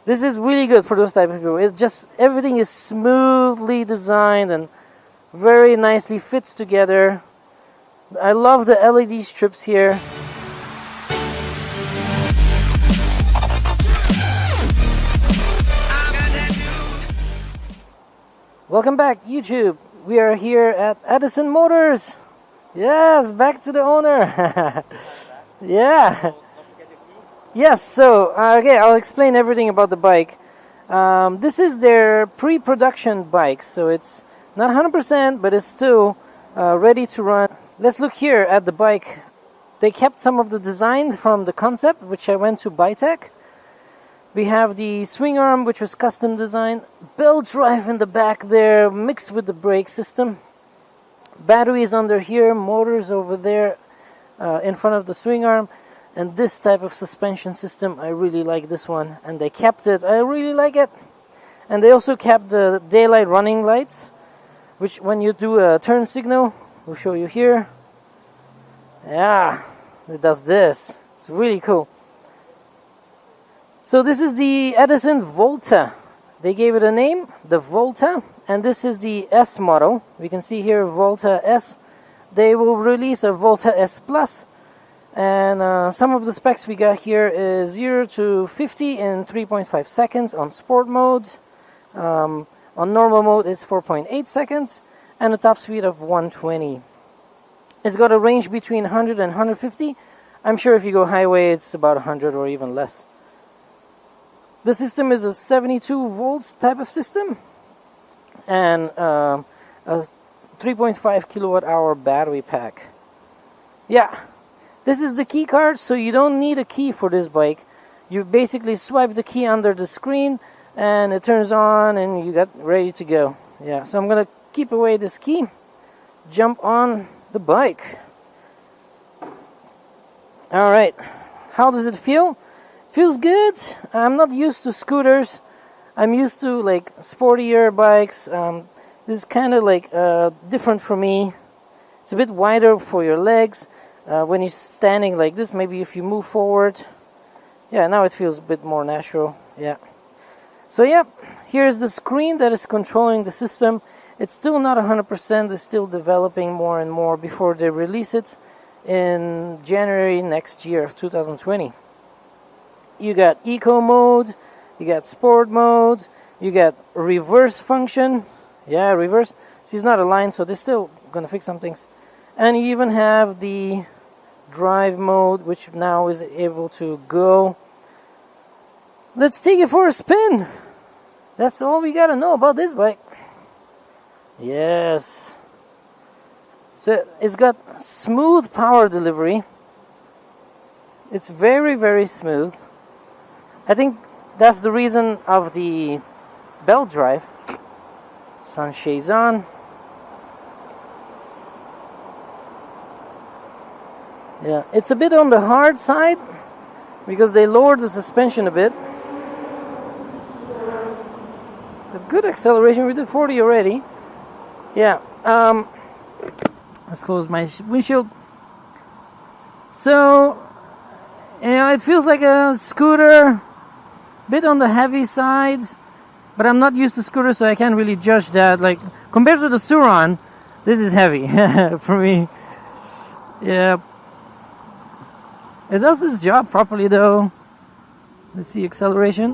This is really good for those type of people. It's just everything is smoothly designed and very nicely fits together. I love the LED strips here. Welcome back, YouTube. We are here at Edison Motors. Yes, back to the owner. Yeah. Yes, so, okay, I'll explain everything about the bike. This is their pre-production bike, so it's not 100%, but it's still ready to run. Let's look here at the bike. They kept some of the designs from the concept, which I went to Bytech. We have the swing arm, which was custom designed. Belt drive in the back there, mixed with the brake system. Batteries under here, motors over there in front of the swing arm. And this type of suspension system, I really like this one. And they kept it. I really like it. And they also kept the daylight running lights, which when you do a turn signal, we'll show you here. Yeah, it does this. It's really cool. So this is the Edison Volta. They gave it a name, the Volta, and this is the S model. We can see here Volta S. They will release a Volta S Plus, and some of the specs we got here is 0 to 50 in 3.5 seconds on sport mode. On normal mode it's 4.8 seconds, and a top speed of 120. It's got a range between 100 and 150. I'm sure if you go highway it's about 100 or even less. The system is a 72 volts type of system, and a 3.5 kilowatt hour battery pack. Yeah, this is the key card, so you don't need a key for this bike. You basically swipe the key under the screen and it turns on and you got ready to go. Yeah, so I'm gonna keep away this key, jump on the bike. Alright, how does it feel? Feels good. I'm not used to scooters. I'm used to like sportier bikes. This is kind of like different for me. It's a bit wider for your legs. When you're standing like this, maybe if you move forward. Yeah, now it feels a bit more natural. Yeah. So yeah, here's the screen that is controlling the system. It's still not 100%. They're still developing more and more before they release it in January next year of 2020. You got eco mode, you got sport mode, you got reverse function. Yeah, reverse. See, it's not aligned, so they're still gonna fix some things. And you even have the drive mode, which now is able to go. Let's take it for a spin. That's all we gotta know about this bike. Yes. So it's got smooth power delivery. It's very, very smooth. I think that's the reason of the belt drive. Sun shades on. Yeah, it's a bit on the hard side because they lowered the suspension a bit. But good acceleration. We did 40 already. Yeah. Let's close my windshield. So, you know, it feels like a scooter. Bit on the heavy side, but I'm not used to scooters, so I can't really judge that. Like, compared to the Suron, this is heavy for me. Yeah. It does its job properly, though. Let's see acceleration.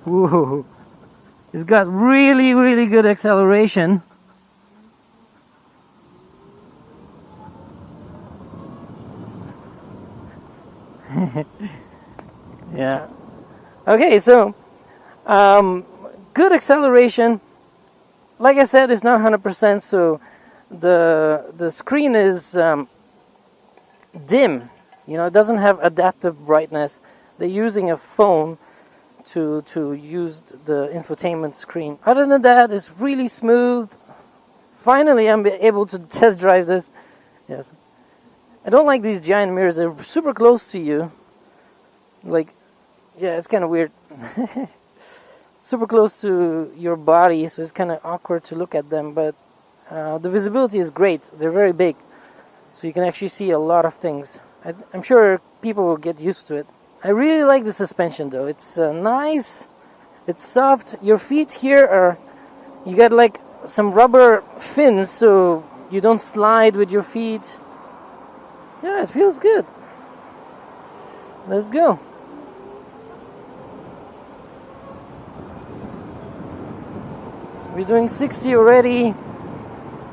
Whoa. It's got really, really good acceleration. Yeah. Okay, so good acceleration. Like I said, it's not 100%, so the screen is dim. You know, it doesn't have adaptive brightness. They're using a phone to use the infotainment screen. Other than that, it's really smooth. Finally, I'm able to test drive this. Yes. I don't like these giant mirrors. They're super close to you. Like, yeah, it's kind of weird. Super close to your body, so it's kind of awkward to look at them. But the visibility is great. They're very big, so you can actually see a lot of things. I'm sure people will get used to it. I really like the suspension though. It's nice. It's soft. Your feet here are, you got like some rubber fins so you don't slide with your feet. Yeah, it feels good. Let's go. We're doing 60 already.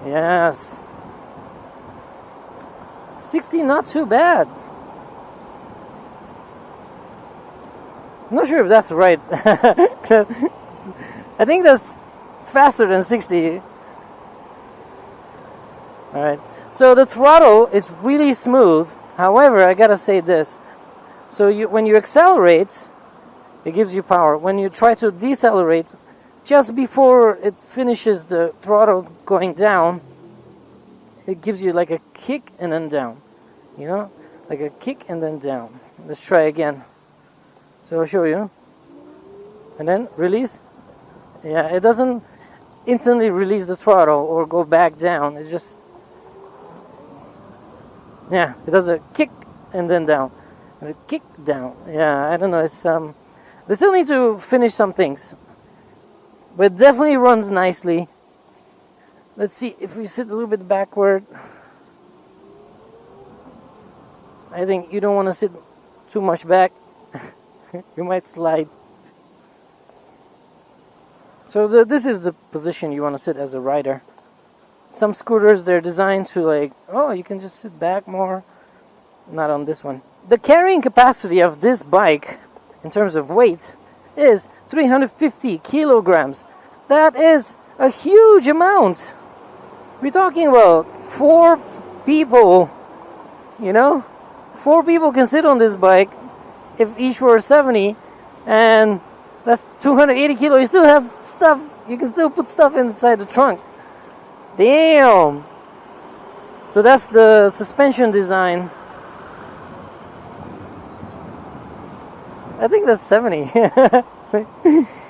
Yes. 60, not too bad. I'm not sure if that's right. I think that's faster than 60. Alright. So the throttle is really smooth. However, I gotta say this. So when you accelerate, it gives you power. When you try to decelerate, just before it finishes the throttle going down, it gives you like a kick and then down. You know? Like a kick and then down. Let's try again. So I'll show you. And then release. Yeah, it doesn't instantly release the throttle or go back down. It just... Yeah, it does a kick and then down. And a kick down. Yeah, I don't know. It's they still need to finish some things. But it definitely runs nicely. Let's see if we sit a little bit backward. I think you don't want to sit too much back. You might slide. So this is the position you want to sit as a rider. Some scooters, they're designed to like, oh, you can just sit back more. Not on this one. The carrying capacity of this bike, in terms of weight, is 350 kilograms. That is a huge amount. We're talking about 4 people, you know? 4 people can sit on this bike if each were 70, and that's 280 kilos. You still have stuff, you can still put stuff inside the trunk. Damn! So that's the suspension design. I think that's 70.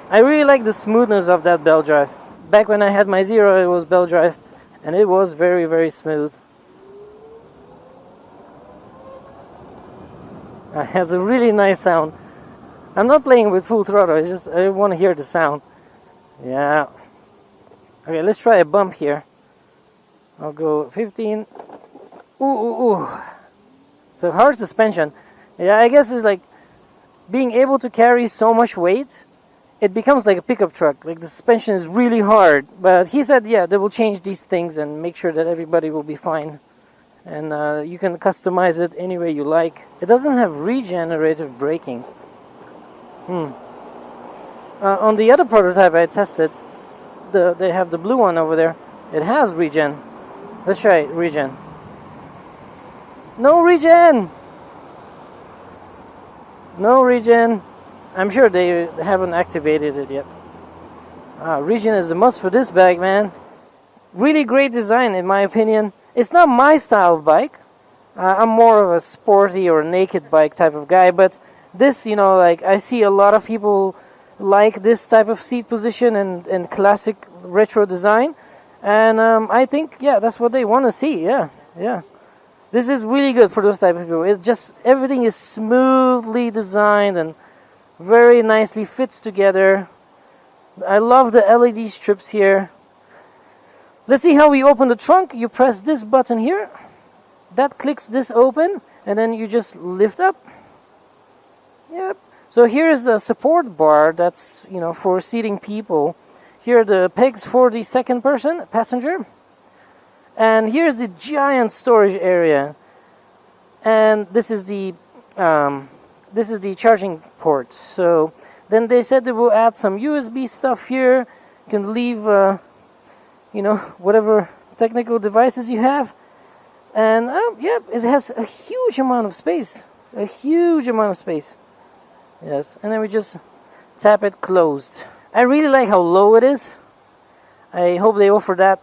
I really like the smoothness of that belt drive. Back when I had my Zero, it was belt drive, and it was very, very smooth. It has a really nice sound. I'm not playing with full throttle, it's just I want to hear the sound. Yeah. Okay, let's try a bump here. I'll go 15. Ooh. So hard suspension. Yeah, I guess it's like being able to carry so much weight, it becomes like a pickup truck. Like the suspension is really hard. But he said, yeah, they will change these things and make sure that everybody will be fine. And you can customize it any way you like. It doesn't have regenerative braking. On the other prototype I tested, they have the blue one over there. It has regen. Let's try regen. No regen! No regen. I'm sure they haven't activated it yet. Regen is a must for this bike, man. Really great design in my opinion. It's not my style of bike. I'm more of a sporty or naked bike type of guy, but this, you know, like I see a lot of people like this type of seat position and classic retro design, and I think, yeah, that's what they want to see. Yeah. This is really good for those type of people. It's just, everything is smoothly designed and very nicely fits together. I love the LED strips here. Let's see how we open the trunk. You press this button here. That clicks this open, and then you just lift up. Yep. So here's the support bar that's, you know, for seating people. Here are the pegs for the second person, passenger. And here's the giant storage area. And this is the charging port. So then they said they will add some USB stuff here. You can leave, you know, whatever technical devices you have. And yeah, it has a huge amount of space. A huge amount of space. Yes, and then we just tap it closed. I really like how low it is. I hope they offer that,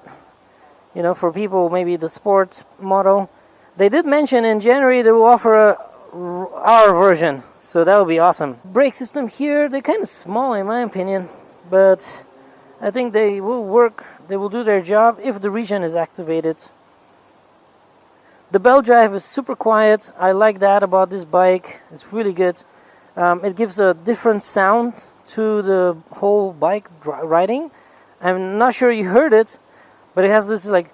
you know, for people, maybe the sports model. They did mention in January they will offer our version, so that would be awesome. Brake system here, they're kind of small in my opinion, but I think they will work, they will do their job if the regen is activated. The belt drive is super quiet. I like that about this bike. It's really good. It gives a different sound to the whole bike riding. I'm not sure you heard it, but it has this like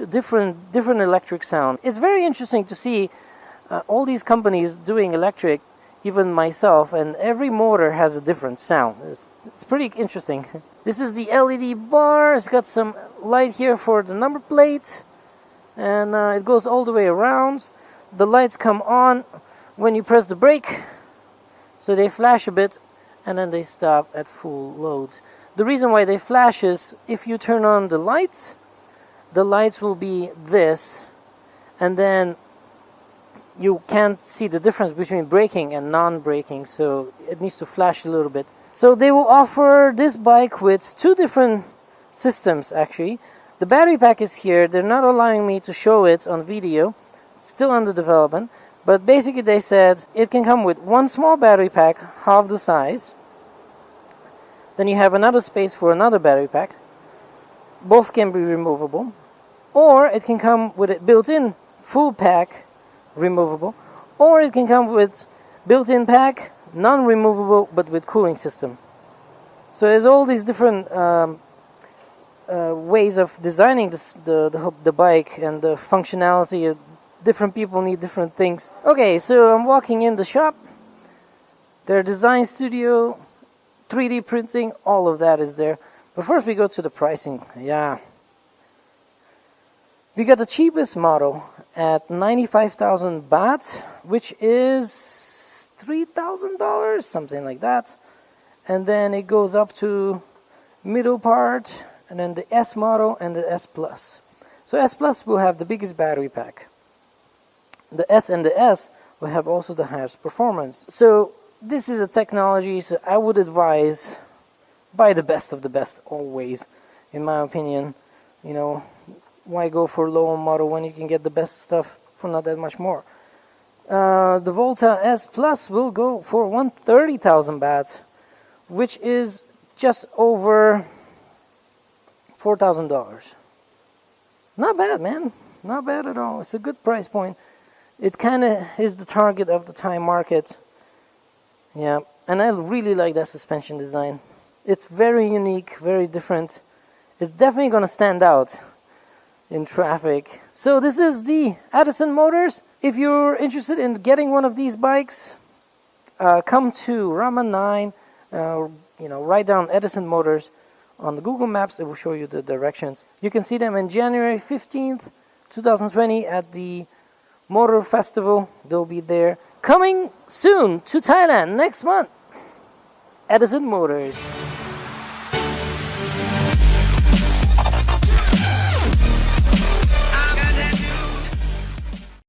different electric sound. It's very interesting to see all these companies doing electric, even myself, and every motor has a different sound. It's pretty interesting. This is the LED bar. It's got some light here for the number plate, and it goes all the way around. The lights come on when you press the brake, so they flash a bit and then they stop at full load. The reason why they flash is if you turn on the lights will be this, and then you can't see the difference between braking and non-braking, so it needs to flash a little bit. So they will offer this bike with two different systems actually. The battery pack is here. They're not allowing me to show it on video. It's still under development. But basically they said it can come with one small battery pack, half the size. Then you have another space for another battery pack. Both can be removable. Or it can come with a built-in full pack, removable. Or it can come with built-in pack, non-removable, but with cooling system. So there's all these different ways of designing the bike and the functionality. Different people need different things. Okay, so I'm walking in the shop. Their design studio, 3D printing, all of that is there. But first we go to the pricing. Yeah. We got the cheapest model at 95,000 baht, which is $3,000, something like that. And then it goes up to middle part, and then the S model and the S Plus. So S Plus will have the biggest battery pack. The S and the S will have also the highest performance. So this is a technology, so I would advise buy the best of the best always, in my opinion. You know, why go for a lower model when you can get the best stuff for not that much more? The Volta S Plus will go for 130,000 baht, which is just over $4,000. Not bad, man. Not bad at all. It's a good price point. It kind of is the target of the Thai market. Yeah, and I really like that suspension design. It's very unique, very different. It's definitely going to stand out in traffic. So this is the Edison Motors. If you're interested in getting one of these bikes, come to Rama 9. Write down Edison Motors on the Google Maps. It will show you the directions. You can see them on January 15th, 2020 at the Motor Festival. They'll be there. Coming soon to Thailand next month. Edison Motors.